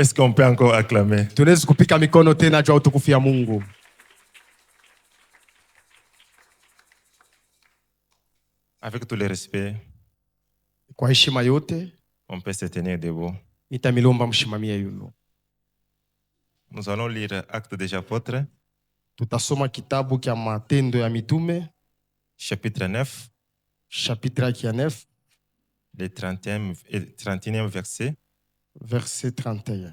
Est-ce qu'on peut encore acclamer? Tunaweza kupika mikono tena juu ya utukufu ya Mungu. Avec tout le respect, Kwa heshima yote, on peut se tenir debout. nitamilomba mshimamia yulo. Nous allons lire Actes des Apôtres, Tutasoma kitabu kya Matendo ya Mitume, chapitre 9, chapitre yake ya 9, le 31e verset. verset 31.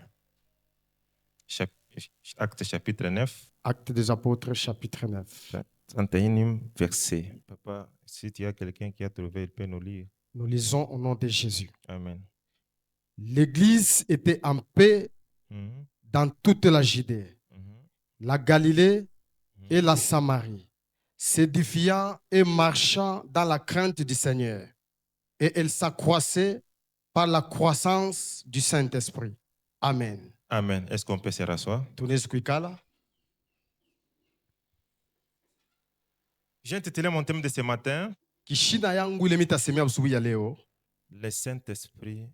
Actes chapitre 9, Actes des Apôtres, chapitre 9. 31e verset. Papa, si tu as quelqu'un qui a trouvé, il peut nous lire. Nous lisons au nom de Jésus. Amen. L'Église était en paix Mhm, dans toute la Judée, mhm, la Galilée et la Samarie, s'édifiant et marchant dans la crainte du Seigneur. Et elle s'accroissait par la croissance du Saint-Esprit. Amen. Amen. Est-ce qu'on peut se rasseoir? Tunaweza kuikala. J'ai intitulé mon thème de ce matin, Kishina yangu ile mitasemea asubuhi ya leo, le Saint-Esprit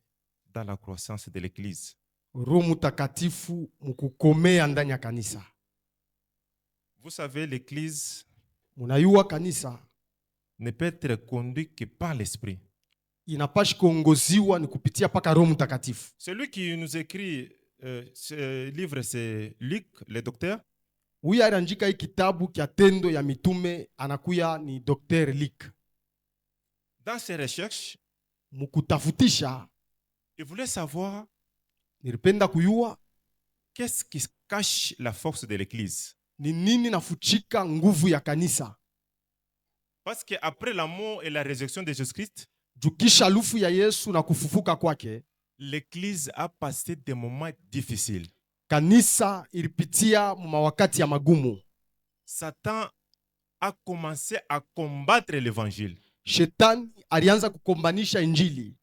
dans la croissance de l'Église. Roho Mtakatifu mkukomea ndani ya kanisa. Vous savez, l'Église Munayua kanisa ne peut être conduite que par l'Esprit. inapashi kuongoziwa ni kupitia paka Roho Mtakatifu. Celui qui nous écrit ce livre, c'est Luc, le docteur. Huyu aliandika hii kitabu kya Tendo ya Mitume anakuya ni Dr. Luc. Dans ses recherches, Mukutafutisha il voulait savoir nilipenda kuyua qu'est-ce qui cache la force de l'Église. ni nini nafuchika nguvu ya kanisa. Parce qu'après la mort et la résurrection de Jésus-Christ, Jukisha lufu ya Yesu na kufufuka kwake, l'Église a passé des moments difficiles. kanisa ilipitia mawakati ya magumu. Satan a commencé à combattre l'Évangile. Shetani alianza kukombanisha injili.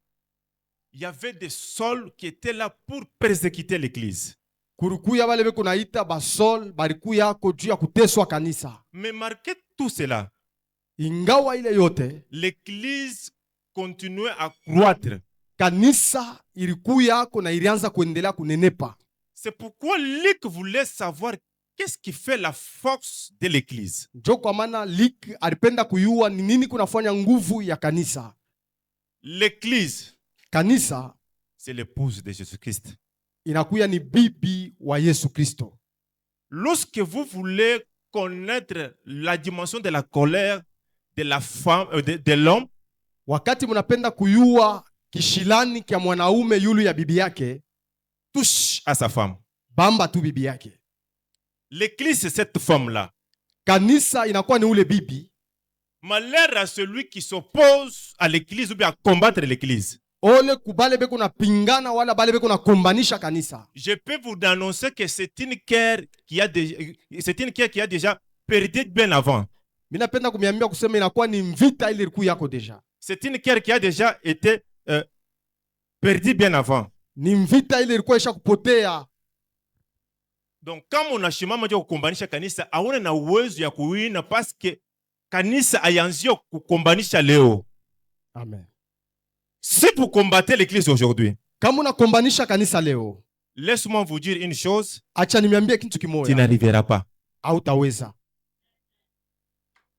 Il y avait des Sauls qui étaient là pour persécuter l'Église. Kurukuya wale beko naita basol balikuya ko juu ya kuteswa kanisa. Mais marquez tout cela, Ingawa ile yote, l'Église continuait à croître. kanisa ilikuya ko na ilianza kuendelea kunenepa. C'est pourquoi Luc voulait savoir qu'est-ce qui fait la force de l'Église. Njo kwa maana Luc alipenda kuyua ni nini kunafanya nguvu ya kanisa. L'Église, Kanisa c'est l'épouse de Jésus-Christ. inakuya ni bibi wa Yesu Kristo. Lorsque vous voulez connaître la dimension de la colère de la femme, de l'homme, Wakati mnapenda kuyua kishilani kya mwanaume yulu ya bibi yake, touche à sa femme. bamba tu bibi yake. L'Église, c'est cette femme-là. Kanisa inakuwa ni ule bibi. Malheur à celui qui s'oppose à l'Église ou bien à combattre l'Église. Ole kubale beko na pingana wala bale beko na kombanisha kanisa. Je peux vous annoncer que c'est une guerre qui a déjà perdu bien avant. Minapenda kumiambia kusema inakuwa ni mvita ile ilikuwa yako deja. C'est une guerre qui a déjà été perdue bien avant. Ni mvita ile ilikuwa isha kupotea. Donc kama unashimama ndio kukombanisha kanisa, aone na uwezo ya kuwina parce que kanisa hayaanzia kukombanisha leo. Amen. Si vous combattez l'Église aujourd'hui, Kama unakombanisha kanisa leo, laisse-moi vous dire une chose, acha niambie kitu tu kimoja. n'arriveras pas. Hautaweza.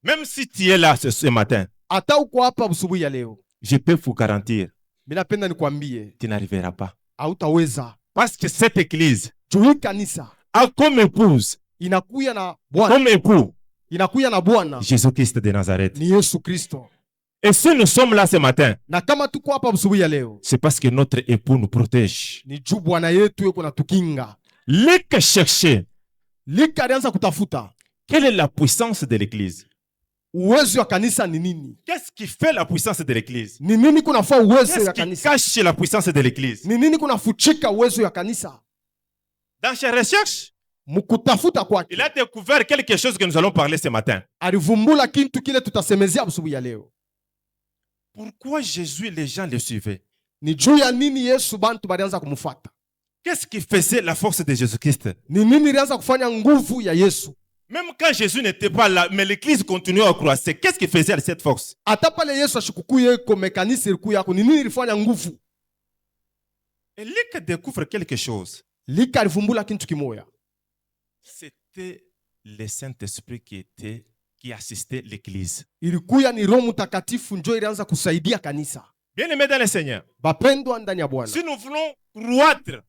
Même si tu es là ce matin, Hata uko hapa usubuhi ya leo, je peux vous garantir, minapenda nikwambie, tu n'arriveras pas. hautaweza. Parce que cette Église Juu kanisa a comme épouse, inakuya na Bwana, comme époux, inakuya na Bwana Jésus-Christ de Nazareth. ni Yesu Kristo. Et si nous sommes là ce matin, Na kama tuko hapa usubuhi ya leo, c'est parce que notre époux nous protège. ni juu Bwana yetu yuko na tukinga. Luc cherchait Lika alianza kutafuta quelle est la puissance de l'Église. uwezo wa kanisa ni nini? Qu'est-ce qui fait la puissance de l'Église? Ni nini kunafaa uwezo Qu'est-ce ya qui kanisa? cache la puissance de l'Église? Ni nini kunafuchika uwezo ya kanisa? Dans ses recherches, Mkutafuta kwake il a découvert quelque chose que nous allons parler ce matin. alivumbula kintu kile tutasemezea asubuhi ya leo. Pourquoi Jésus et les gens le suivaient? Ni juu ya nini Yesu bantu balianza kumfuata? Qu'est-ce qui faisait la force de Jésus-Christ? Ni nini ilianza kufanya nguvu ya Yesu? Même quand Jésus n'était pas là, mais l'Église continuait à croître. Qu'est-ce qui faisait cette force? Hata pale Yesu ashikukuye ko kanisa ilikuwa yako, ni nini ilifanya nguvu? Et Luc découvre quelque chose. Lika alivumbula kintu kimoya. C'était le Saint-Esprit qui assistait l'église. Ilikuya ni Roho Mtakatifu njo ilianza kusaidia kanisa. Bien-aimés dans le Seigneur, Bapendwa ndani ya Bwana. si nous voulons croître,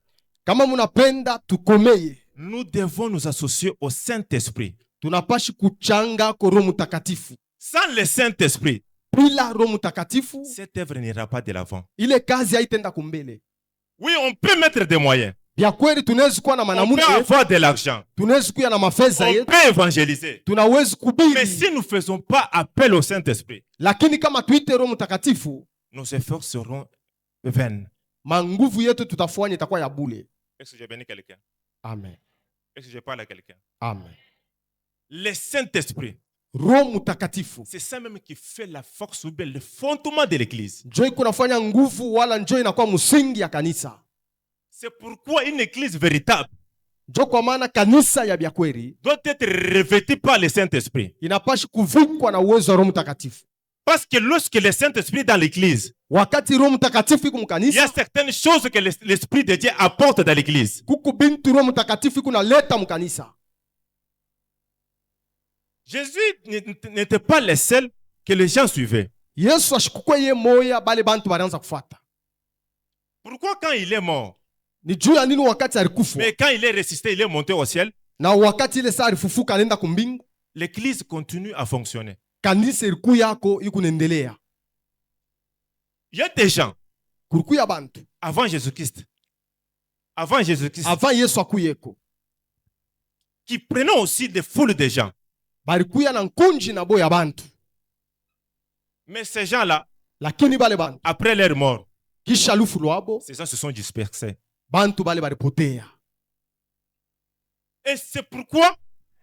Kama munapenda tukomeye, nous devons nous associer au Saint-Esprit. tunapashi kuchanga kwa Roho Mtakatifu. Sans le Saint-Esprit, Bila Roho Mtakatifu, cette œuvre n'ira pas de l'avant. ile kazi haitenda kumbele. Oui, on peut mettre des moyens. Vya kweli tunaweza kuwa na On peut manamuke, avoir de l'argent. tunaweza kuwa na mafedha On yetu, peut évangéliser. tunaweza Mais kubiri. si nous ne faisons pas appel au Saint-Esprit, Lakini kama tuite Roho Mtakatifu, nos efforts seront vains. manguvu yetu tutafanya itakuwa ya bure. Est-ce que j'ai béni quelqu'un? Amen. Est-ce que je parle à quelqu'un? Amen. Le Saint-Esprit, Roho Mtakatifu c'est ça même qui fait la force ou bien le fondement de l'église. njo iko nafanya nguvu, wala njo inakuwa msingi ya kanisa. C'est pourquoi une église véritable Njo kwa maana kanisa ya byakweli doit être revêtue par le Saint-Esprit. inapashi kuvikwa na uwezo wa Roho Mtakatifu. Parce que lorsque le Saint-Esprit est dans l'église, Wakati Roho Mtakatifu iko il y a mkanisa, certaines choses que l'Esprit de Dieu apporte dans l'église. kuku bintu Roho Mtakatifu iko naleta mkanisa. Jésus n'était pas le seul que les gens suivaient. Yesu ashikukwe ye moya, bale bantu balianza kufuata. Pourquoi quand il est mort, Ni juu ya nini wakati alikufa mais quand il est ressuscité, il est monté au ciel, na wakati ile saa alifufuka alienda kumbingu, l'église continue à fonctionner. kanisa iliku yako ikunaendelea. Il y a des gens, Kulikuya bantu avant Jésus-Christ, avant Yesu akuyeko, qui prenaient aussi des foules de gens. balikuya na nkunji na boya bantu, Mais ces gens-là, lakini bale bantu après leur mort, kisha lufu lwabo, ces gens se sont dispersés. bantu bale balipotea. Et c'est pourquoi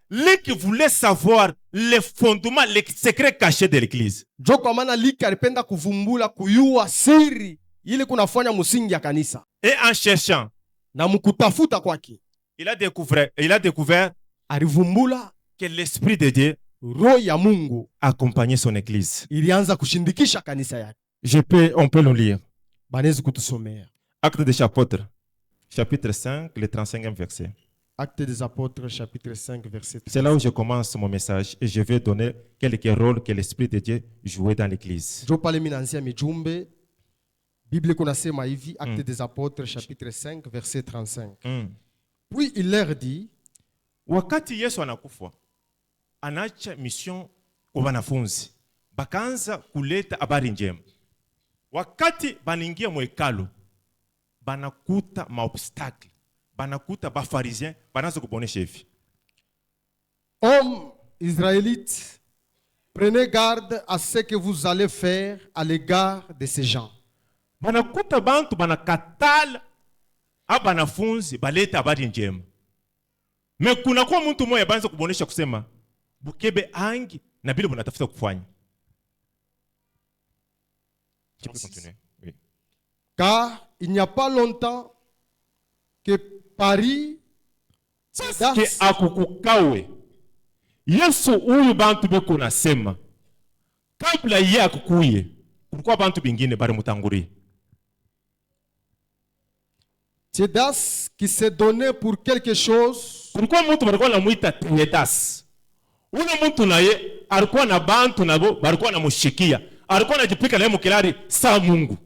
les qui voulaient savoir les fondements, les secrets cachés de l'église, Njo kwa maana Liki alipenda kuvumbula kuyua siri ili kunafanya msingi ya kanisa, et en cherchant, na mkutafuta kwake il a découvert alivumbula que l'Esprit de Dieu roho ya Mungu accompagnait son église. ilianza kushindikisha kanisa yake. On peut le lire. Banezi kutusomea Actes des Apôtres, chapitre 5, le 35e verset. Actes des Apôtres, chapitre 5, verset 3. C'est là où je commence mon message et je vais donner quelques rôles que l'Esprit de Dieu jouait dans l'église. Njo pale minaanzia mijumbe. Biblia kunasema hivi, Actes des Apôtres, chapitre 5, verset 35. Puis il leur dit, Wakati Yesu anakufa, anaacha mission kwa wanafunzi, bakaanza kuleta habari njema. Wakati baningia mwekalo, banakuta maobstacle, banakuta bafarisien, banaanza kubonesha hivi. hommes israélites, prenez garde à ce que vous allez faire à l'égard de ces gens. Banakuta bantu banakatala abanafunzi baleta habari njema. Me kuna kwa mtu mmoja banza kubonesha kusema bukebe angi na bile bunatafuta kufanya. Tu peux continuer. Oui. Car il n'y a pas longtemps que Paris, Ke akukukawe. Yesu huyu bantu beko nasema kabla yeye akukuye kulikuwa bantu bingine bari mutanguri. Thédas qui s'est donné pour quelque chose, Kulikuwa mtu balikuwa namuita Tietas. Ule mtu naye alikuwa na bantu nabo balikuwa namushikia. Alikuwa anajipika naye mukilari sa Mungu.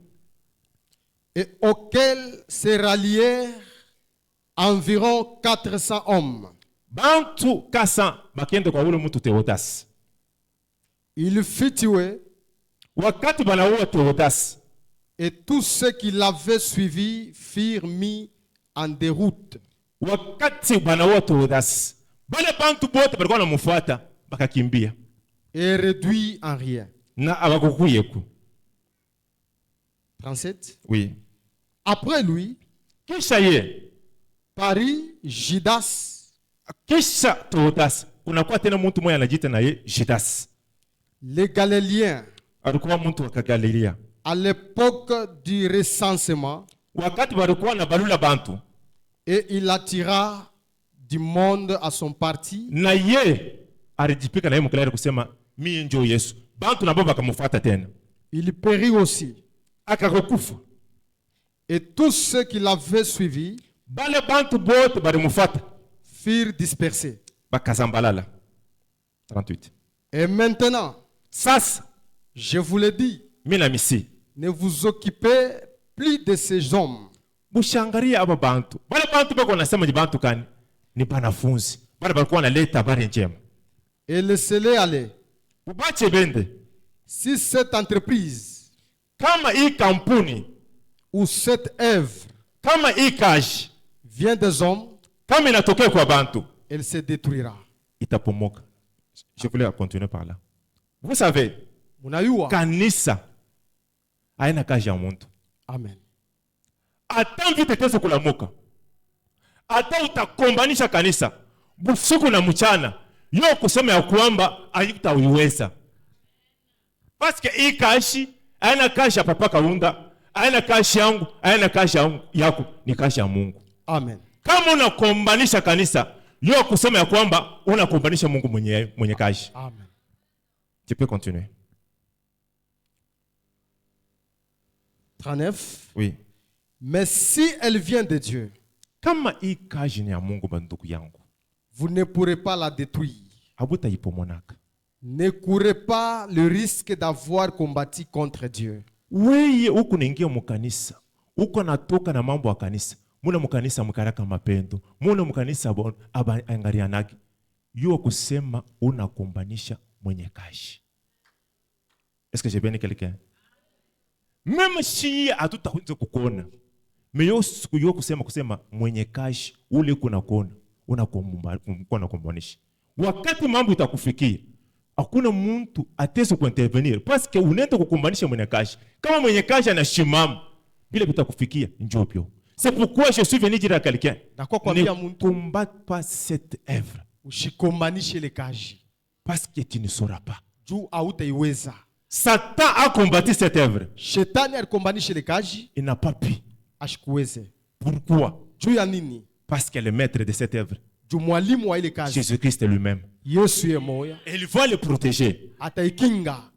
et auquel se rallièrent environ 400 hommes. Bantu kasa bakende kwa ule mtu Teodas. Il fut tué Wakati banaua Teodas, et tous ceux qui l'avaient suivi furent mis en déroute. wakati banaua Teodas, bale bantu bote balikuwa namufuata bakakimbia Et réduits en rien. na abakukuyeku. 37. Oui. Après lui, Kisha ye, Paris, Judas, kisha Teodas, kunakuwa tena mtu mmoja anajiita na ye Judas. les Galiléens, Alikuwa mtu wa Galilia. à l'époque du recensement, Wakati balikuwa na balula bantu, et il attira du monde à son parti, na ye alijipika na ye mukilari kusema mimi ndio Yesu. Bantu nabo bakamufuata tena. il périt aussi. Akakufa. Et tous ceux qui l'avaient suivi bale bantu bote balimufata furent dispersés. bakazambalala. 38. Et maintenant, Sasa je vous le dis, mina misi ne vous occupez plus de ces hommes. bushangaria aba bantu bale bantu bako nasema ni bantu kani ni banafunzi bale balikuwa wanaleta habari njema. Et laissez-les aller. Ubache bende. Si cette entreprise Kama hii kampuni, ou cette œuvre kama hii kazi, vient des hommes, kama inatokea kwa bantu, elle se détruira. itapomoka. Je voulais continuer par là. Vous savez, Munayua. kanisa haina kazi ya muntu. Amen. Hata mvite teso kulamuka, hata utakombanisha kanisa busiku na mchana, yo kusema ya kwamba haitauiweza. Paske hii kazi haina kazi ya papa Kaunda, haina kazi yangu, haina kazi yako, ni kazi ya Mungu. Amen. Kama unakombanisha kanisa, yo kusema ya kwamba unakombanisha Mungu mwenye kazi. Amen. Tu peux continuer. 39. Oui. Mais si elle vient de Dieu, Kama hii kazi ni ya Mungu bandugu yangu, vous ne pourrez pas la détruire. habuta ipomonaka. Ne courez pas le risque d'avoir combattu contre Dieu. Weye huku naingia mukanisa, huko natoka na mambo ya kanisa. Muna mukanisa mkaraka mapendo, muna mukanisa angarianaki. Yo kusema unakombanisha mwenye kazi. Est-ce que j'ai bien quelqu'un? Même si hatutaweza kukona. Mais yo kusema mwenye kazi ule kuna kona, unakombanisha. Wakati mambo itakufikia, hakuna mtu ataweza kuintervenir parce que unaenda kukombanisha mwenye kazi. Kama mwenye kazi anashimama, bila bitakufikia njopyo. C'est pourquoi je suis venu dire à quelqu'un, ne combatte pas cette œuvre. Ushikombanishe le kazi. Parce que tu ne sauras pas. Juu hautaiweza. Satan a combattu cette œuvre. Shetani alikombanishe le kazi. Il n'a pas pu. Ashikuweze. Pourquoi? Juu ya nini? Parce que le maître de cette œuvre, Juu mwalimu wa ile kazi. Jésus-Christ lui-même, Yesu ye moya. il va le protéger. Ataikinga.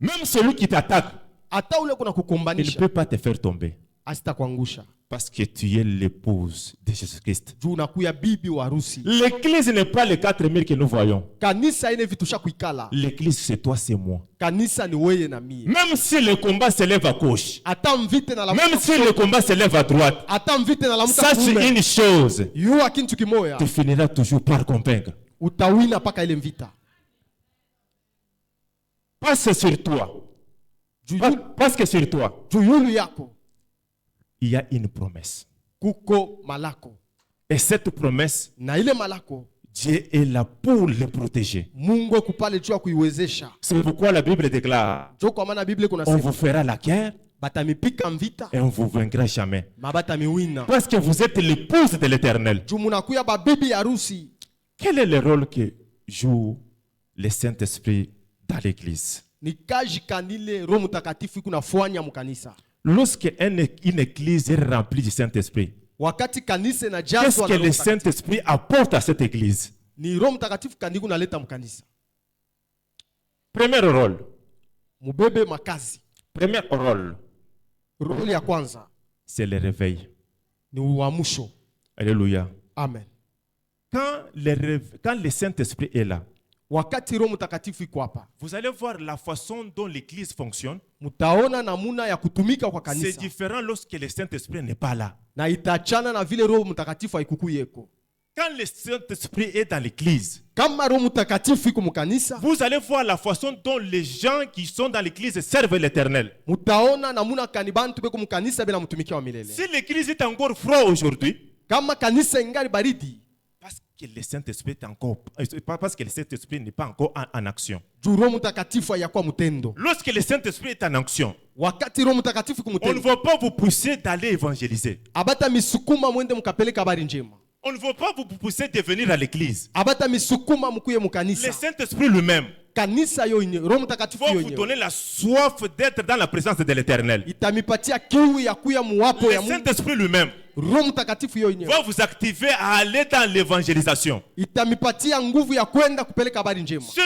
Même celui qui t'attaque, Hata ule kuna il ne kukombanisha. peut pas te faire tomber. Asitakuangusha. Parce que tu es l'épouse de Jésus-Christ. Juu unakuya bibi wa harusi. L'église n'est pas les 4000 que nous voyons. Kanisa ine vitusha kuikala. L'église, c'est toi, c'est moi. Kanisa ni weye na mie. Même si le combat se lève à gauche, Hata mvite na la même si le combat se lève à droite, hata mvite na la sache mta une chose, yua kintu kimoya. tu finiras toujours par convaincre. Utawina paka ile mvita. Parce sur toi, parce que sur toi, Juu yulu yako il y a une promesse. kuko malako. Et cette promesse, Na ile malako Dieu est là pour le protéger. Mungu kupale juu ya kuiwezesha. C'est pourquoi la Bible déclare, Jo kwa maana Biblia kuna on sema vous fera la guerre batamipika mvita et on vous vaincra jamais. mabata miwina. Parce que vous êtes l'épouse de l'Éternel. Juu munakuya babibi harusi. Quel est le rôle que joue le Saint-Esprit dans l'Église? Ni kaji kanile Roho Mtakatifu kunafanya mkanisa. Lorsque une église est remplie du Saint-Esprit, Wakati kanisa na qu'est-ce jazwa que na le Roho Mtakatifu, Saint-Esprit apporte à cette église? ni Roho Mtakatifu kandiku naleta mkanisa. Premier rôle. Mubebe makazi. Premier rôle, Roli ya kwanza c'est le réveil. ni uamsho. Alléluia. Amen. Quand le Saint-Esprit est là, Wakati Roho Mtakatifu iko hapa, vous allez voir la façon dont l'église fonctionne. mutaona namuna ya kutumika kwa C'est kanisa. différent lorsque le Saint-Esprit n'est pas là. Na itachana na vile Roho Mtakatifu haikukuyeko. Quand le Saint-Esprit est dans l'église, Kama Roho Mtakatifu iko mkanisa, vous allez voir la façon dont les gens qui sont dans l'église servent l'Éternel. mutaona namuna kanibantu beko mkanisa bila mtumikia wa milele. Si l'église est encore froide aujourd'hui, Kama kanisa ingali baridi, parce que le Saint-Esprit est encore, parce que le Saint-Esprit n'est pas encore en action. juu Roho Mtakatifu hayakuwa mtendo. Lorsque le Saint-Esprit est en action, Wakati Roho Mtakatifu on ne kumtendo, va pas vous pousser d'aller évangéliser. abata misukuma mwende mkapeleka habari njema. On ne va pas vous pousser de venir à l'église. Abata misukuma mkuye Le mkanisa. Saint-Esprit lui-même Kanisa yo yenyewe, Roho Mtakatifu va yo vous yenyewe donner la soif d'être dans la présence de l'Éternel. itamipatia kiu ya kuya muwapo Le ya Mungu. Saint-Esprit lui-même Roho Mtakatifu hiyo yenyewe va vous activer à aller dans l'évangélisation. itamipatia nguvu ya kwenda kupeleka habari njema. Si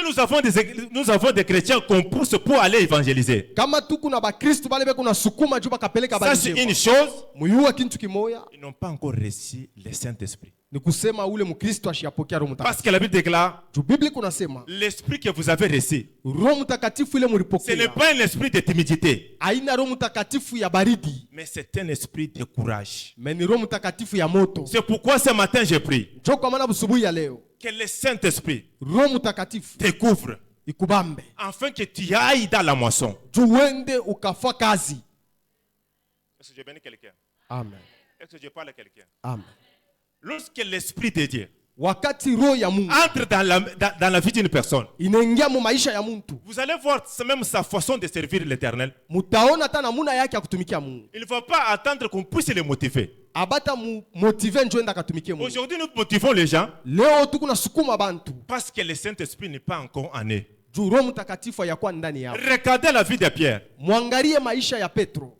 nous avons des chrétiens qu'on pousse pour aller évangéliser, Kama tu kuna bakristo bale beko na sukuma juu bakapeleka ça habari c'est njema. une chose. Muyua kintu kimoya Ils n'ont pas encore reçu le Saint-Esprit. ni kusema ule mkristo ashiyapokea Roho Parce Mtakatifu. que la Bible déclare, Juu Biblia kunasema l'esprit que vous avez reçu, Roho Mtakatifu ile ce n'est mulipokea pas un esprit de timidité, haina Roho Mtakatifu ya baridi, mais c'est un esprit de courage. mais ni Roho Mtakatifu ya moto. C'est pourquoi ce matin j'ai pris Njoo kwa maana busubuhi ya leo que le Saint-Esprit Roho Mtakatifu te couvre ikubambe afin que tu ailles dans la moisson. juu uende ukafa kazi. Est-ce que je bénis quelqu'un? Amen. Est-ce que je parle à quelqu'un? Amen. Lorsque l'Esprit de Dieu Wakati roho ya Mungu entre dans la vie d'une personne, inaingia mu maisha ya mtu, vous allez voir même sa façon de servir l'Éternel. mutaona hata namuna yake ya kutumikia Mungu. Il ne faut pas attendre qu'on puisse les motiver. Abata mu motive njoo enda katumikie Mungu. Aujourd'hui, nous motivons les gens Leo tuko na sukuma bantu parce que le Saint-Esprit n'est pas encore en eux. juu Roho Mtakatifu hayakuwa ndani yao. Regardez la vie de Pierre. Mwangalie maisha ya Petro.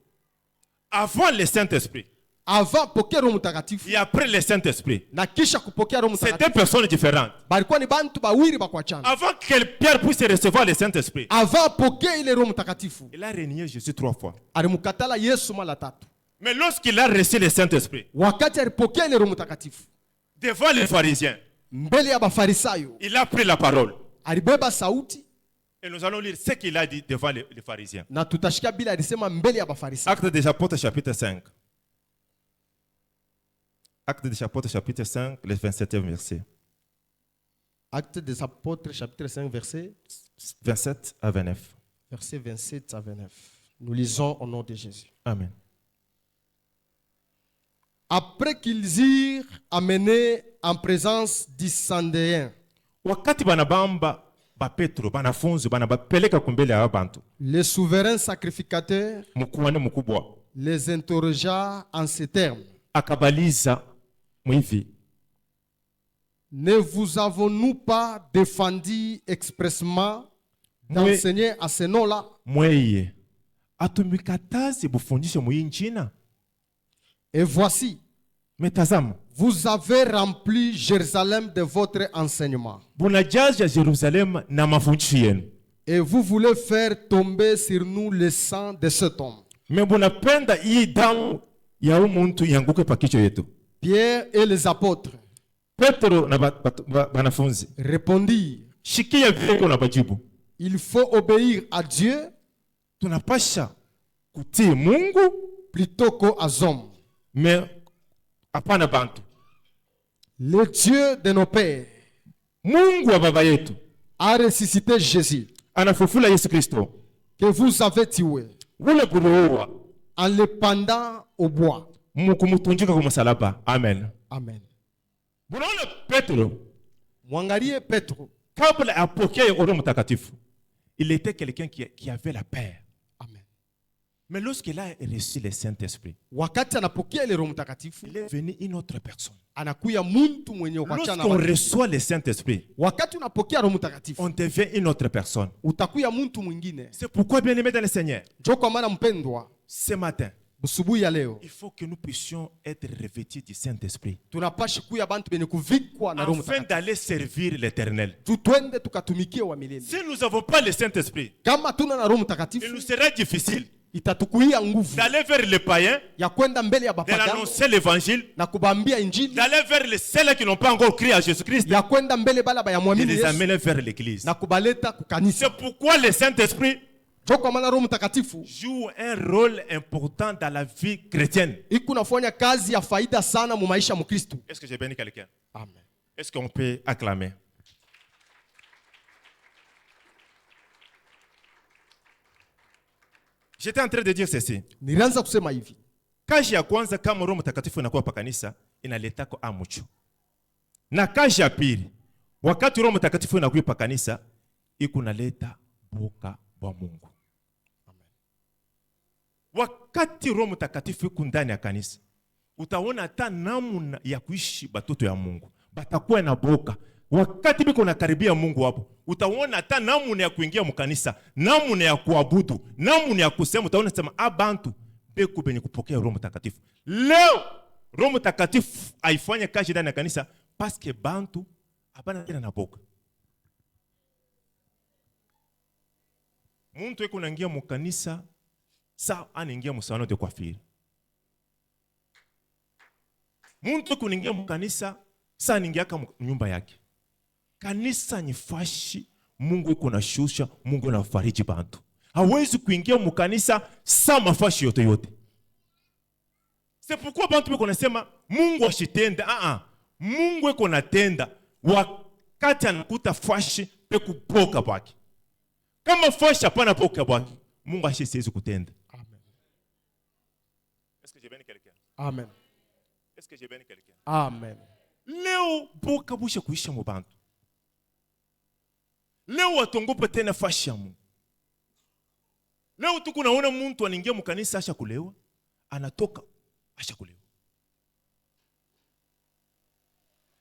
Avant le Saint-Esprit Avant pokea Roho Mtakatifu et après le Saint-Esprit, na kisha kupokea Roho c'est deux Mtakatifu personnes différentes. balikuwa ni bantu bawili bakuachana. Avant que Pierre puisse recevoir le Saint-Esprit, Avant pokea ile Roho Mtakatifu il a renié Jésus 3 fois. alimkatala Yesu mara 3. Mais lorsqu'il a reçu le Saint-Esprit, Wakati alipokea ile Roho Mtakatifu devant les pharisiens, mbele ya Bafarisayo, il a pris la parole. alibeba sauti Et nous allons lire ce qu'il a dit devant les pharisiens. na tutashika bila alisema mbele ya Bafarisayo. Actes des Apôtres chapitre 5. Actes des Apôtres chapitre 5, le 27e verset. Actes des Apôtres chapitre 5 verset 27 à 29. 27 à 29. Nous lisons au nom de Jésus. Amen. Après qu'ils eurent amené en présence du Sandéen Wakati banabamba ba Petro, banafunzi, banabapeleka kumbele ya abantu. le souverain sacrificateur Mkuhani mkubwa les interrogea en ces termes. akabaliza mwivi, Ne vous avons-nous pas défendu expressement d'enseigner à ce nom-là? mweye atumikatazi bufundishe muyinjina. Et voici, Metazama, vous avez rempli Jérusalem de votre enseignement. bunajaja Jerusalem na mafundisho yenu. Et vous voulez faire tomber sur nous le sang de cet homme. Me bunapenda hii damu ya umuntu yanguke pa kichwa yetu. Pierre et les apôtres Petro na banafunzi répondirent, shikia vile na bajibu, il faut obéir à Dieu tunapasha kutii Mungu plutôt qu'aux hommes. me hapana bantu. Le Dieu de nos pères Mungu wa baba yetu a ressuscité Jésus, anafufula Yesu Kristo que vous avez tué ule buruwa en le pendant au bois. mukumutunjika kwa msalaba. Amen. Amen. Bunaona Petro Mwangalie Petro. kabla apokee Roho Mtakatifu, il était quelqu'un qui avait la peur. Amen. Mais lorsqu'il a reçu le Saint-Esprit, Wakati anapokea ile Roho Mtakatifu, il est venu une autre personne. anakuya muntu mwenye kuachana. Lorsqu'on reçoit le Saint-Esprit, Wakati unapokea Roho Mtakatifu, on devient une autre personne. utakuya muntu mwingine. C'est pourquoi, bien aimé dans le Seigneur, Njoo kwa maana mpendwa, ce matin, busubuhi ya leo il faut que nous puissions être revêtus du Saint-Esprit tunapashi kuya bantu benye kuvikwa na Roho afin Mtakatifu. d'aller servir l'Éternel. Tu twende tukatumikie wa milele. Si nous n'avons pas le Saint-Esprit, Kama tuna na Roho il Mtakatifu, nous sera difficile itatukuia nguvu d'aller vers les païens, ya kwenda mbele ya de bapagano l'annoncer l'évangile, na kubambia injili, d'aller vers les celles qui n'ont pas encore crié à Jésus-Christ, ya kwenda mbele bala et bayamwamini les Yesu amener vers l'église. na kubaleta kukanisa. C'est pourquoi le Saint-Esprit Njoo kwa maana Roho Mtakatifu joue un rôle important dans la vie chrétienne. iko nafanya kazi ya faida sana mu maisha ya Mkristo. Est-ce que j'ai béni quelqu'un? Amen. Est-ce qu'on peut acclamer? J'étais en train de dire ceci. Nilianza kusema hivi, Kazi ya kwanza kama Roho Mtakatifu inakuwa pa kanisa, inaletako amucho. Na kazi ya pili, wakati Roho Mtakatifu inakuwa pa kanisa, iko naleta boka bwa Mungu. Wakati Roho Mtakatifu iko ndani ya kanisa, utaona hata namna ya kuishi batoto ya Mungu. Batakuwa na boka. Wakati biko nakaribia Mungu hapo, utaona hata namna ya kuingia mkanisa, namna ya kuabudu, namna ya kusema, utaona sema abantu beko benye kupokea Roho Mtakatifu. Leo Roho Mtakatifu haifanye kazi ndani ya kanisa paske bantu hapana tena na boka. Muntu eko naingia mu kanisa sa anaingia mu salon de coiffure. Muntu eko naingia mu kanisa sa anaingia kama nyumba yake. Kanisa ni fashi Mungu eko na shusha, Mungu na fariji bantu. Hawezi kuingia mu kanisa sa mafashi yote yote. C'est pourquoi bantu beko nasema Mungu ashitenda. Mungu eko natenda wakati anakuta fashi pe kupoka baki. Kama fashi hapana poka baki, Mungu ashisiwezi kutenda. Amen. Est-ce que j'ai bien quelqu'un? Amen. Est-ce que j'ai bien quelqu'un? Amen. Leo boka busha kuisha mu bantu. Leo watongopa tena fashi ya Mungu. Leo tuko naona muntu anaingia mu kanisa asha kulewa, anatoka asha kulewa.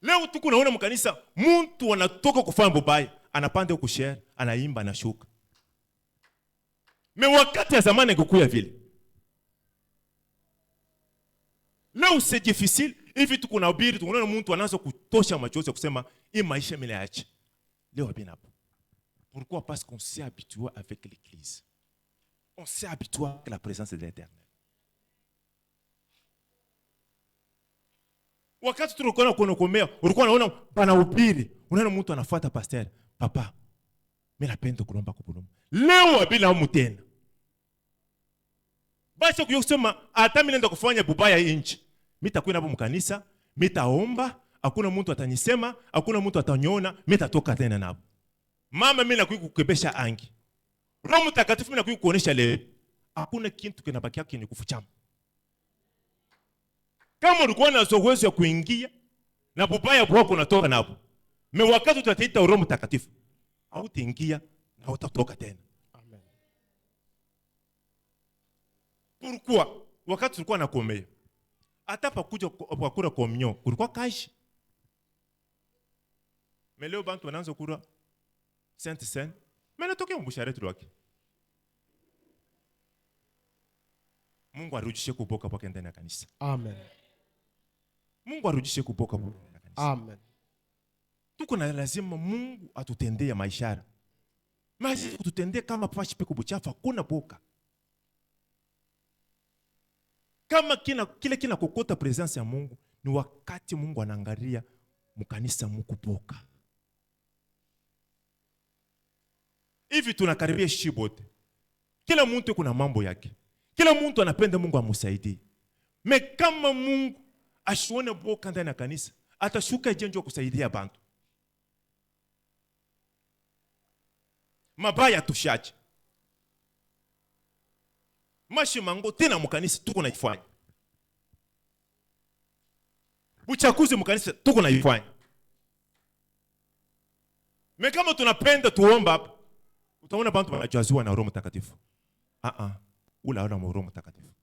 Leo tuko naona mu kanisa muntu anatoka kufanya mbaya, anapanda kushare, anaimba, anashuka. Me wakati ya zamani kukuya vile. Leo c'est difficile, hivi tuko na ubiri, tunaona muntu anaanza kutosha machozi kusema hii maisha mimi naacha. Leo bien hapo. Pourquoi? Parce qu'on s'est habitué avec l'église. On s'est habitué avec la présence de l'Éternel. Wakati tulikuwa kunokomea, ulikuwa unaona pana ubiri, unaona mtu anafuata pastor, papa, mimi napenda kulomba kubuluma. Leo bila mtena. Basi kuyosema hata mimi naenda kufanya bubaya inchi. Mimi nitakwenda hapo mkanisa, mimi nitaomba, hakuna mtu atanisema, hakuna mtu ataniona, mimi nitatoka tena nabo. Mama mimi nakuja kukebesha angi. Roho Mtakatifu mimi nakuja kuonesha leo. Hakuna kitu kinabaki yake ni kufuchama. Kama ulikuwa na uwezo ya kuingia na bubaya bwako unatoka napo. Me wakati utataita Roho Mtakatifu, hautaingia na utatoka tena. Amen. Pourquoi? Wakati tulikuwa na komea. Hata pakuja kwa kura komnyo, kulikuwa kashi. Me leo bantu wanaanza kura Sainte Seine, mais natokea mbusharetu wake. Mungu arudishe kupoka kwake ndani ya kanisa. Amen. Mungu arudishe kupoka kwake ndani ya kanisa. Amen. Tuko na lazima Mungu atutendee maishara. Maisha kututendee kama pashi pe kubuchafa kuna boka. Kama kile kina kokota presence ya Mungu ni wakati Mungu anaangalia mkanisa mkupoka. Hivi tunakaribia shibote. Kila mtu kuna mambo yake. Kila mtu anapenda Mungu amsaidie. Me kama Mungu ashuone boka ndani ya kanisa, atashuka jenjo kusaidia bantu. Mabaya tushache. Mashi mango tena mkanisa tuko naifanya. Uchakuzi mkanisa tuko naifanya. Me kama tunapenda tuomba hapa, utaona bantu wanajazwa na Roho Mtakatifu. Ula ana Roho Mtakatifu.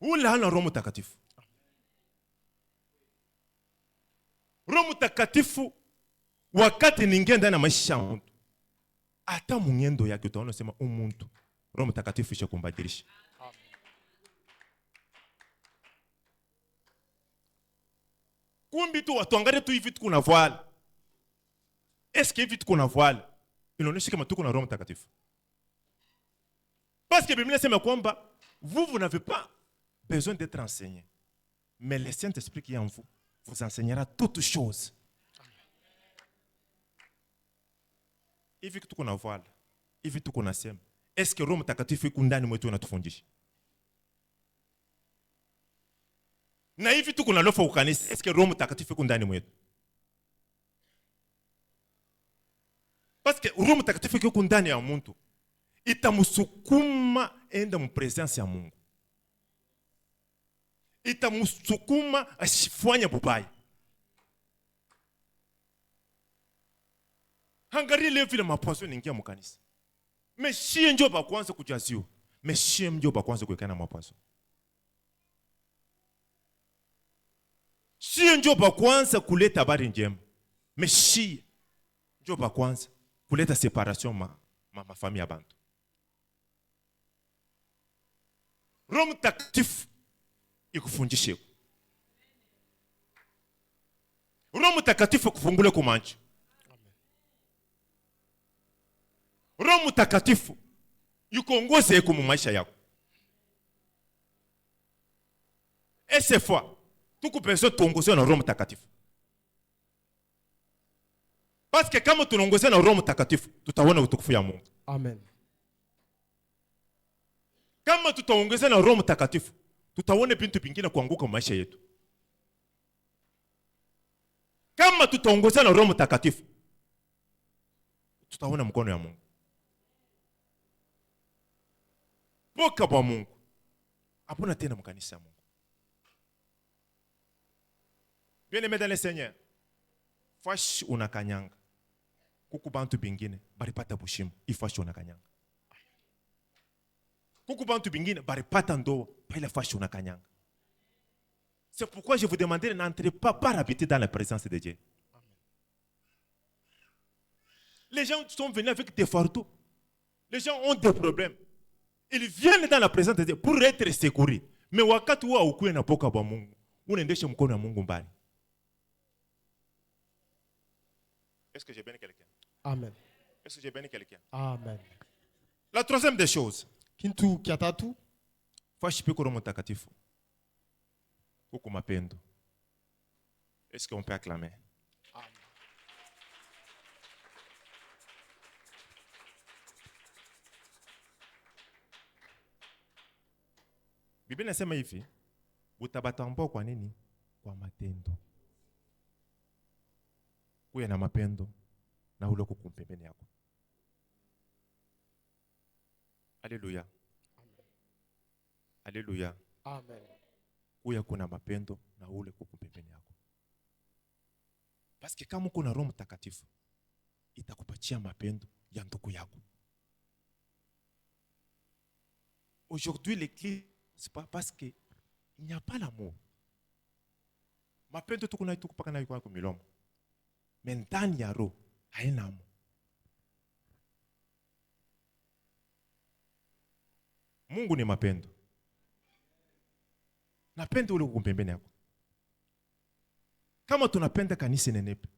Ula ana Roho Mtakatifu. Roho Mtakatifu wakati ningia ndani ya maisha ya mtu, hata mungendo yake utaona sema umuntu Roho Mtakatifu ishakumbadilisha. Kumbi tu watuangalie tu hivi tuko na voile. Est-ce que hivi tuko na voile? Inaonyesha kama tuko na Roho Mtakatifu. Parce que Bible sema kwamba vous n'avez pas besoin d'être enseigné. Mais le Saint-Esprit qui est en vous vous enseignera toutes choses. Hivi tuko na voile. Hivi tuko na sema. Est-ce que Roho Mtakatifu yuko ndani mwetu anatufundisha? Na hivi tuko na lofa ukanisa. Est-ce que Roho Mtakatifu yuko ndani mwetu? Parce que Roho Mtakatifu yuko ndani ya mtu, itamsukuma enda mu presence ya Mungu. Itamsukuma asifanye bubaya. Angalia leo vile mapazo ningia mu kanisa. Meshie njo ba kwanza kujaziwa. Meshie njo ba kwanza kuwekana mapazo. Shie njo ba kwanza kuleta habari njema. Meshie njo ba kwanza kuleta separation ma famille ya bantu. Roho Mtakatifu ikufundishe. Roho Mtakatifu kufungule kumancho. Roho Mtakatifu yukongoze ku maisha yako. Et cette fois, tukupesa tuongozwe na Roho Mtakatifu. Parce que kama tunaongozwa na Roho Mtakatifu, tutaona utukufu ya Mungu. Amen. Kama tutaongozwa na Roho Mtakatifu, tutaona vitu vingine kuanguka maisha yetu. Kama tutaongozwa na Roho Mtakatifu, tutaona mkono ya Mungu. Poka kwa Mungu. Hapana tena mkanisa ya Mungu. Bien-aimé dans le Seigneur, fashi unakanyanga. Kuku bantu bingine baripata bushimu, ifashi unakanyanga. Kuku bantu bingine baripata ndoa, paila fashi unakanyanga. C'est pourquoi je vous demande, n'entrez pas par habitude dans la présence de Dieu. Amen. Les gens sont venus avec des fardeaux. Les gens ont des problèmes. Ils viennent dans la présence de Dieu pour être secourus. Mais wakati wa ukuwe na poka ba Mungu, unaendesha mkono wa Mungu mbali. Est-ce que j'ai béni quelqu'un? Amen. Est-ce que j'ai béni quelqu'un? Amen. La troisième des choses. Kintu kiatatu. Fashipiko Roho Mtakatifu. Kuku mapendo. Est-ce qu'on peut acclamer? Amen. Biblia inasema hivi, utabatambua kwa nini? Kwa matendo. Kuwe na mapendo na ule kuku pembeni yako. Haleluya. Haleluya. Amen. Kuya kuna mapendo na ule kuku pembeni yako. Parce que kama kuna Roho Mtakatifu, itakupatia mapendo ya ndugu yako. Aujourd'hui l'église, c'est pas parce que il n'y a pas l'amour. Mapendo tukuna tukupaka na kwa milomo. Mais ndani ya roho haina amour. Mungu ni mapendo. Napenda ule kumpembeni yako. Kama tunapenda kanisa nenepe,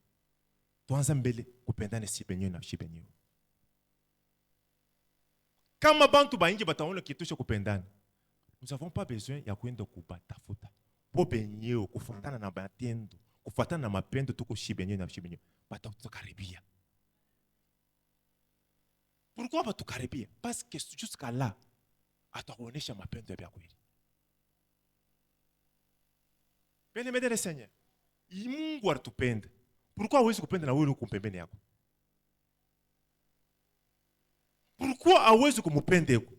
tuanza mbele kupendana si benyewe na shi benyewe. Kama bantu baingi bataona kitu cha kupendana, nous n'avons pas besoin ya kwenda kubatafuta. Po benyewe kufuatana na matendo, kufuatana na mapendo tuko shi benyewe na shi benyewe, batatukaribia. Pourquoi batukaribia? Parce que jusqu'à là atakuonesha mapendo ya kweli. Bien-aimé dans le Seigneur, Mungu atupenda. Pourquoi hawezi kupenda na wewe uko pembeni yako? Pourquoi hawezi kumpenda yako?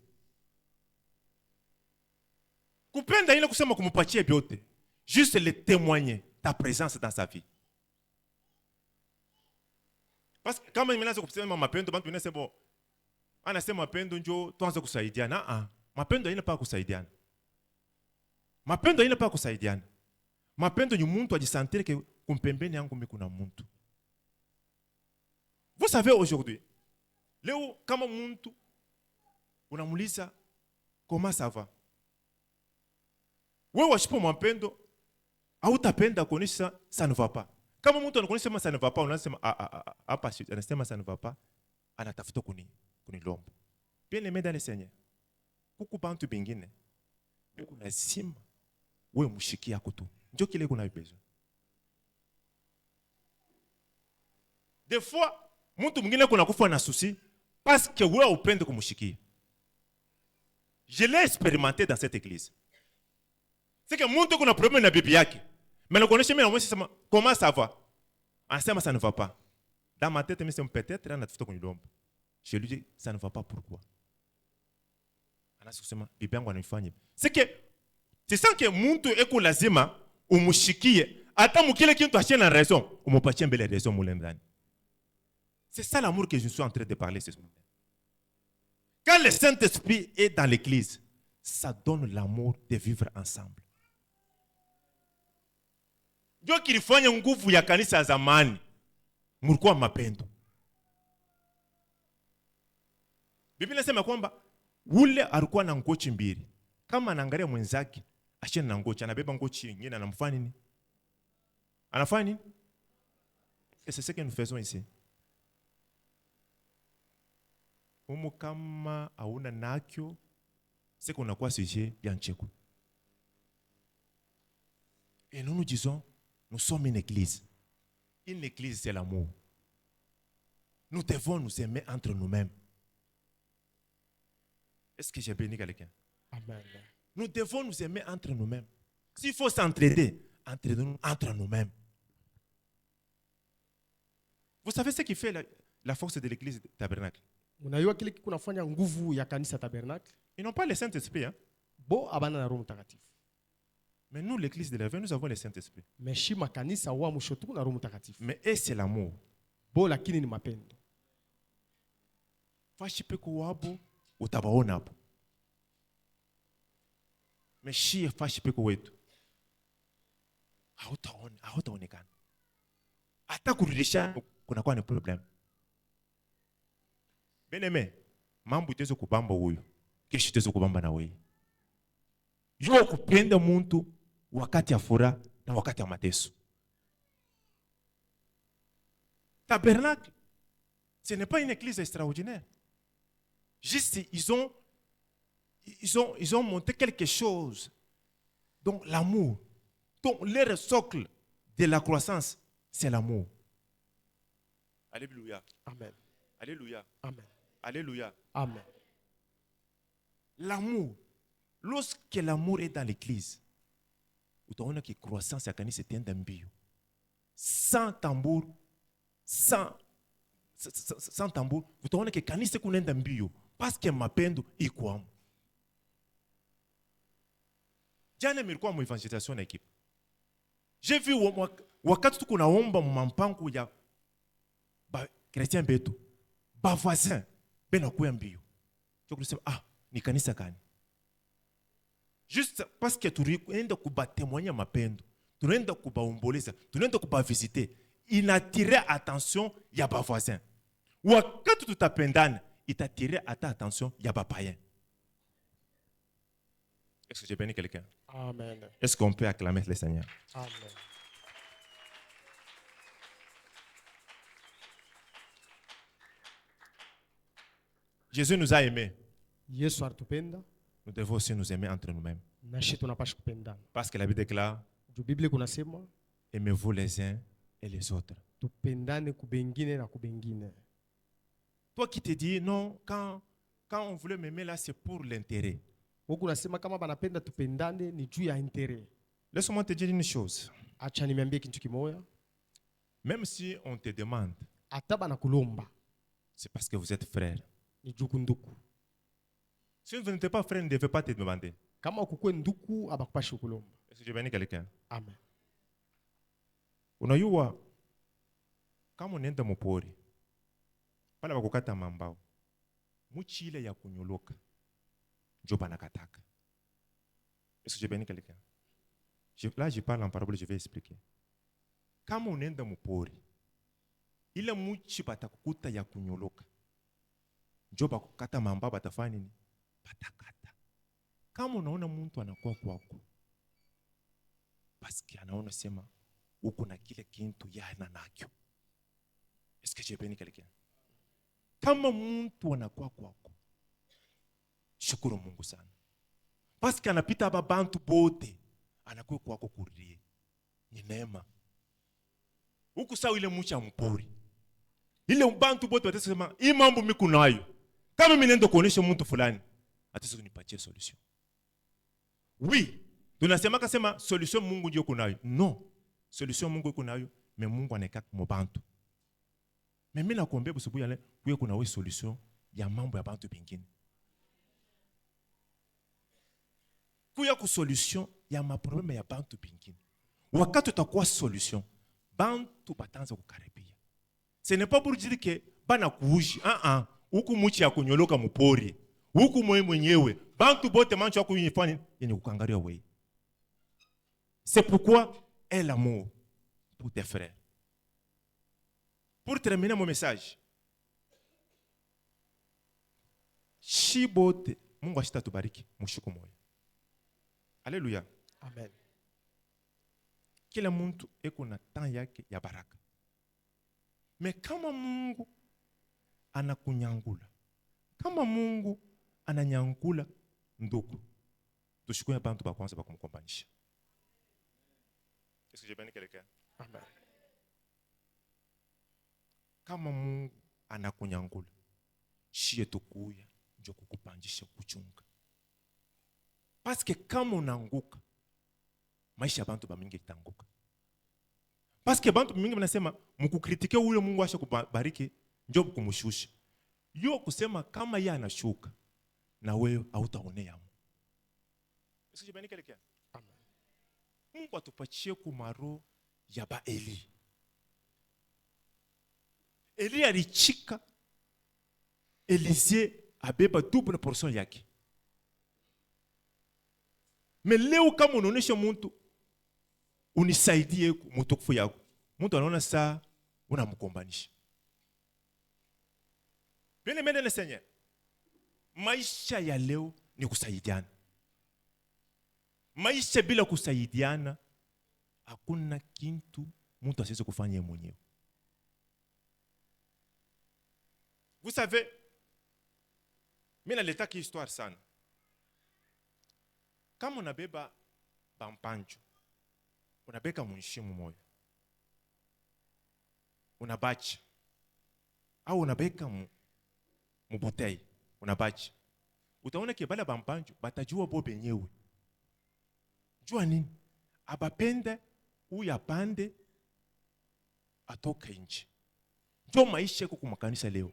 Kupenda ile kusema kumpatia vyote. Juste le témoigner ta présence dans sa vie. Parce que kama nimeanza kusema mapendo, bantu wanasema bon, anasema mapendo njoo tuanze kusaidiana. Mapendo haina pa kusaidiana. Mapendo haina pa kusaidiana. Mapendo ni muntu ajisentir que kumpembeni yangu mimi kuna muntu. Vous savez aujourd'hui, leo kama muntu unamuuliza comment ça va? Wewe washipo mapendo au utapenda kuonesha ça ne va pas. Kama muntu anakuonesha ça ne va pas, unasema hapa anasema ça ne va pas, anatafuta kunilomba. Bien-aimé dans le Seigneur, kuku bantu bingine biko lazima wewe mshikia yako tu. Ndio kile kuna besoin. Des fois, mtu mwingine kuna kufa na souci parce que wewe upende kumshikia. Je l'ai expérimenté dans cette église. C'est que mtu kuna problème na bibi yake. Mais le connaissez mais moi c'est comment ça va? Anasema ça ne va pas. Dans ma tête mais c'est peut-être anatafuta kunilomba. Je lui dis ça ne va pas pourquoi? Anasema bibi yangu anifanye. C'est ça que mtu eko lazima umushikie hata mukile kintu achie na raison umupatie mbele raison mule ndani. C'est ça l'amour que je suis en train de parler ce matin. Quand le Saint-Esprit est dans l'église, ça donne l'amour de vivre ensemble. Ndio kilifanya nguvu ya kanisa ya zamani mulikuwa mapendo. Biblia inasema kwamba ule alikuwa na ngochi mbili. Kama anaangalia mwenzake, Achana na ngochi, anabeba ngochi nyingine anamfanya nini? Anafanya nini? Et c'est ce que nous faisons ici. Umu kama hauna nakyo, c'est qu'on a quoi sujet ya ncheko. Et nous nous disons, nous sommes une église. Une église, c'est l'amour. Nous devons nous aimer entre nous-mêmes. Est-ce que j'ai béni quelqu'un? Amen. Nous devons nous aimer entre nous-mêmes. S'il faut s'entraider, entraidons-nous entre nous-mêmes. Vous savez ce qui fait la force de l'église tabernacle? Unajua kile kunafanya nguvu ya kanisa Tabernacle? Ils n'ont pas le Saint-Esprit. Hein? Bo abana na Roho Mtakatifu. Mais nous, l'église de l'éveil, nous avons le Saint-Esprit. Meshima kanisa wa mwisho tu na Roho Mtakatifu. Mais c'est l'amour. Bo lakini ni mapendo. Fashipe kuwabo utabaona hapo. Mais shie fashipe wetu. Hautaonekana. Hata kurudisha kunakuwa ni problem. Bien-aimé, mambo itezo kubamba huyu. Kesho itezo kubamba na wewe. Yo kupenda muntu wakati ya furaha na wakati ya mateso. Tabernacle, ce n'est pas une église extraordinaire. Juste, ils ont monté quelque chose. Donc, l'amour. Donc, leur socle de la croissance, c'est l'amour. Alléluia. Amen. Alléluia. Amen. Alléluia. Amen. L'amour. Lorsque l'amour est dans l'église, vous avez que croissance à Kani c'est un dambio. Sans tambour, sans tambour, vous avez que Kani c'est un dambio. Parce que mapendo iko. Jana nilikuwa mu evangelisation na equipe. J'ai vu wakati tuko naomba mampango ya ba chrétien betu, ba voisin benakuya mbio. Je kusema ni kanisa gani? Juste parce que tunaenda kubatémoigner mapendo, tunaenda kubaomboleza, tunaenda kubavisiter, inatire attention ya ba voisin. Wakati tutapendana, itatire ata attention ya ba païen. Est-ce que j'ai béni quelqu'un? Amen. Est-ce qu'on peut acclamer le Seigneur? Amen. Jésus nous a aimés. Yesu alitupenda Nous devons aussi nous aimer entre nous-mêmes. na sisi tunapaswa kupendana. Parce que la Bible déclare, Juu Biblia kunasema aimez-vous les uns et les autres. tupendane kubengine na kubengine. Toi qui te dis, non, quand on voulait m'aimer là, c'est pour l'intérêt. Mungu nasema kama banapenda tupendane ni juu ya intérêt. Laisse-moi te dire une chose. Acha niambie kitu kimoja. Même si on te demande, Hata banakulomba c'est parce que vous êtes frères. ni juu kunduku. Si vous n'êtes pas frère, ne devez pas te demander. Kama ukukwe nduku abakupashi kulomba. Est-ce que je bénis quelqu'un? Amen. Unajua kama unaenda mpori pale wakukata mambao muchile ya kunyoloka njo banakataka. Est-ce que je bénis quelqu'un? Là je parle en parabole, je vais expliquer. Kama unaenda mpori ile muchi batakukuta ya kunyoloka njo bakukata mambao batafanya nini? Batakata. Kama unaona mtu anakuwa kwako parce que anaona sema uko na kile kintu yana nakyo. Est-ce que j'ai béni quelqu'un? Kama mtu anakuwa kwako, shukuru Mungu sana. Parce que anapita hapa bantu bote, anakuwa kwako kurie. Ni neema. Huku sawa ile mucha mpori. Ile bantu bote watasema, hii mambo mimi kunayo. Kama mimi nenda kuonesha mtu fulani, ataweza kunipatia solution. Oui, tunasema kasema solution Mungu ndio kunayo. Non. Solution Mungu iko nayo, mais Mungu anaeka mu bantu. Mais mimi nakuombea busubuhi yale kuwe kuna we solution ya mambo ya bantu bingine. Kuya ku solution ya maprobleme ya bantu bingine. Wakati utakuwa solution, bantu batanza kukaribia. Ce n'est pas pour dire que bana kuushi, huku muchi ya kunyoloka mpori. Huku mwenyewe, bantu bote mancho ya kunyifanya yenye kukangaria wewe. C'est pourquoi est l'amour pour tes frères. Pour terminer mon message, shibote Mungu ashitatubariki mushiku moyo. Alléluia. Amen. Kila mtu eko na temps yake ya baraka. Me kama Mungu anakunyangula, kama Mungu ananyangula ndugu, tushukue bantu ba kwanza ba kumkombanisha. Est-ce que j'ai bien quelqu'un? Amen. Kama Mungu anakunyangula, shie tukuya njo kukupanjisha kuchunga. Paske kama unaanguka, maisha ya bantu ba mingi itanguka. Paske bantu mingi wanasema mkukritike ule Mungu asha kubariki njo kumushusha. Yo kusema kama yeye anashuka na wewe hautaonea. Est-ce que j'ai bien quelqu'un? Amen. Mungu atupatie kumaro ya ba Eli. Eli alichika Elisée abeba double portion yake. Me leo kama unaonesha mtu unisaidie mutukufu yako, mtu anaona saa unamkombanisha. Bien aimé dans le Seigneur, maisha ya leo ni kusaidiana. Maisha bila kusaidiana hakuna kintu mtu asiweze kufanya yeye mwenyewe. Vous savez, mimi naletaki histoire sana. Kama unabeba bampanjo, unabeka munshimu moyo, unabacha au unabeka mubutei, unabacha, utaona kibala bampanjo batajua bo benyewe. Jua nini? Abapende uya pande atoka nje. Ndio maisha yako kumakanisa leo.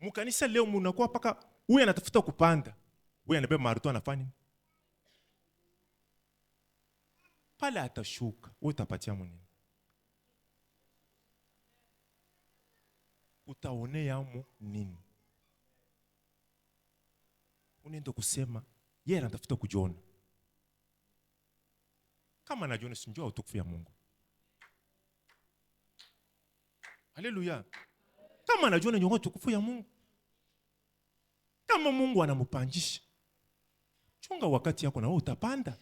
Mukanisa leo munakuwa paka uya anatafuta kupanda, uya anabeba maruto anafanya nini? Pale atashuka, wewe utapatia munini? Utaonea mu nini? Unaenda kusema yeye anatafuta kujiona. Kama anajiona sinjua utukufu ya Mungu. Haleluya. Kama anajiona njoo utukufu ya Mungu. Kama Mungu anamupanjisha, chunga wakati yako na wewe utapanda.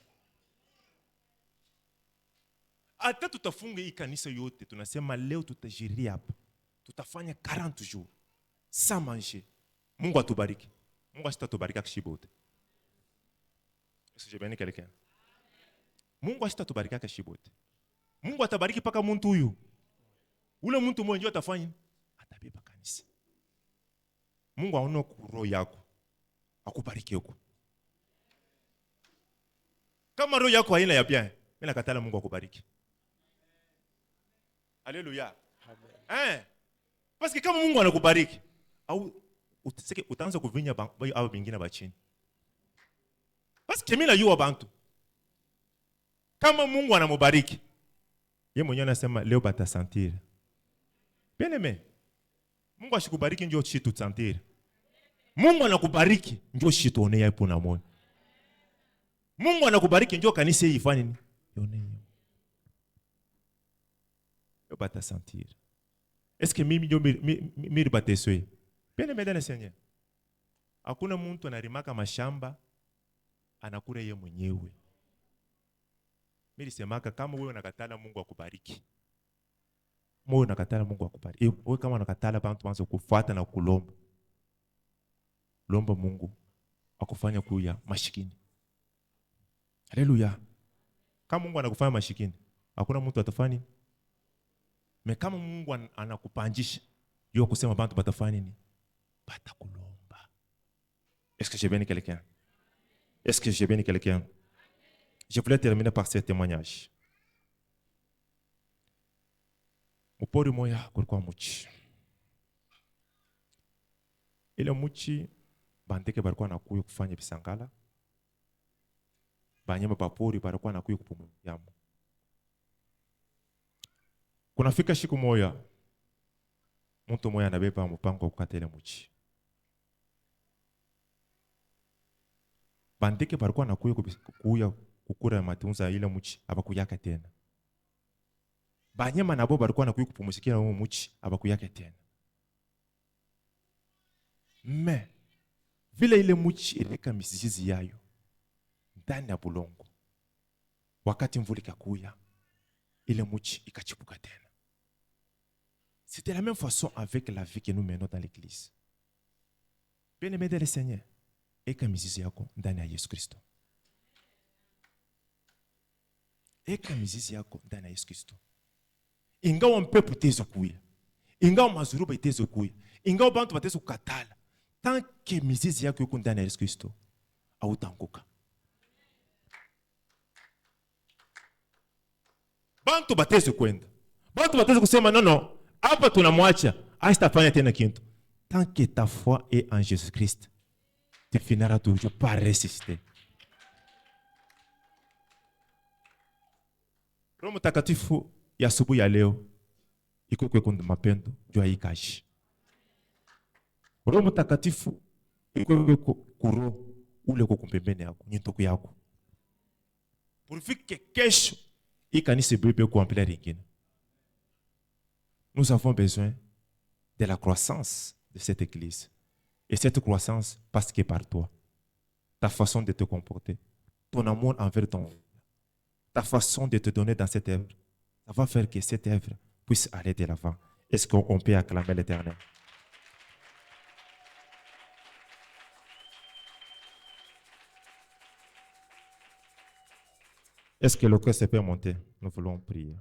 Hata tutafunga hii kanisa yote, tunasema leo tutajiria hapa. Tutafanya 40 jours sans manger. Mungu atubariki. Mungu asitatubariki akishibote. Est-ce que j'ai bien quelqu'un? Mungu asitatubariki akishibote. Mungu atabariki paka mtu huyu. Ule mtu mmoja atafanya atabeba kanisa. Mungu aone roho yako akubariki huko. Kama roho yako haina ya bien, mimi nakatala Mungu akubariki. Alléluia. Amen. Parce que kama Mungu anakubariki, au utaanza kuvinya au bingine ba chini. Parce que mimi najua bantu. Kama Mungu anamubariki, yeye mwenyewe anasema leo batasentir. Bien aimé. Mungu ashikubariki njoo chitu tusentir. Mungu anakubariki njoo chitu onea ipo na moyo. Mungu anakubariki njoo kanisa hii ifanye nini? Yone. Yo batasentir. Est-ce que mimi ndio mimi bateswe? Bien aimé dans le Seigneur. Hakuna mtu anarimaka mashamba anakula yeye mwenyewe. Mimi nisemaka kama wewe unakatala Mungu akubariki. Wewe unakatala Mungu akubariki. Wewe kama unakatala bantu wanzo kufuata na kulomba. Lomba Mungu akufanya kuya mashikini. Haleluya. Kama Mungu anakufanya mashikini, hakuna mtu atafanya. Me kama Mungu anakupanjisha, yeye kusema bantu batafanya nini? Batakulomba. Est-ce que j'ai bien quelqu'un? Est-ce que j'ai bien quelqu'un? Je voulais terminer par ce témoignage. Mupori moya kulikuwa muchi. Ile muchi bandeke balikuwa nakuya kufanya bisangala. Banyama papori balikuwa nakuya kupumzika. Kunafika siku moya mtu moya anabeba mpango wa kukata ile muchi. Bandeke balikuwa nakuya kukura matunza ile muchi abakuyaka tena. Banyama nabo balikuwa nakuya kupumzikia huo muchi abakuyaka tena. Vile ile muchi ileka mizizi yayo ndani ya bulongo. wakati mvula ikakuya, ile mchi ikachipuka tena. C'était la même façon avec la vie que nous menons dans l'église. Bien-aimé dans le Seigneur, eka mizizi yako ndani ya Yesu Kristo. Eka mizizi yako ndani ya Yesu Kristo. Ingawa mpepo itezo kuya, ingawa mazuruba itezo kuya, ingawa bantu batezo kukatala, tant que mizizi yako yuko ndani ya Yesu Kristo, hautanguka. Bantu batezo kwenda, bantu batezo kusema no, hapa tunamwacha, asitafanya tena kintu. Tant que ta foi est en Jésus-Christ, tu finiras toujours par résister. Roho Mtakatifu ya asubuhi ya leo iko kwa mapendo juu ya hii kazi. Roho Mtakatifu iko kwa kuro ule kwa kumpembeni yako, nyintoku yako. Purifike kesho hii kanisa ibe kwa amplia ringine. Nous avons besoin de la croissance de cette église. Et cette croissance passe que par toi. Ta façon de te comporter, ton amour envers ton œuvre, ta façon de te donner dans cette œuvre, ça va faire que cette œuvre puisse aller de l'avant. Est-ce qu'on peut acclamer l'Éternel? Est-ce que le cœur se peut monter? Nous voulons prier.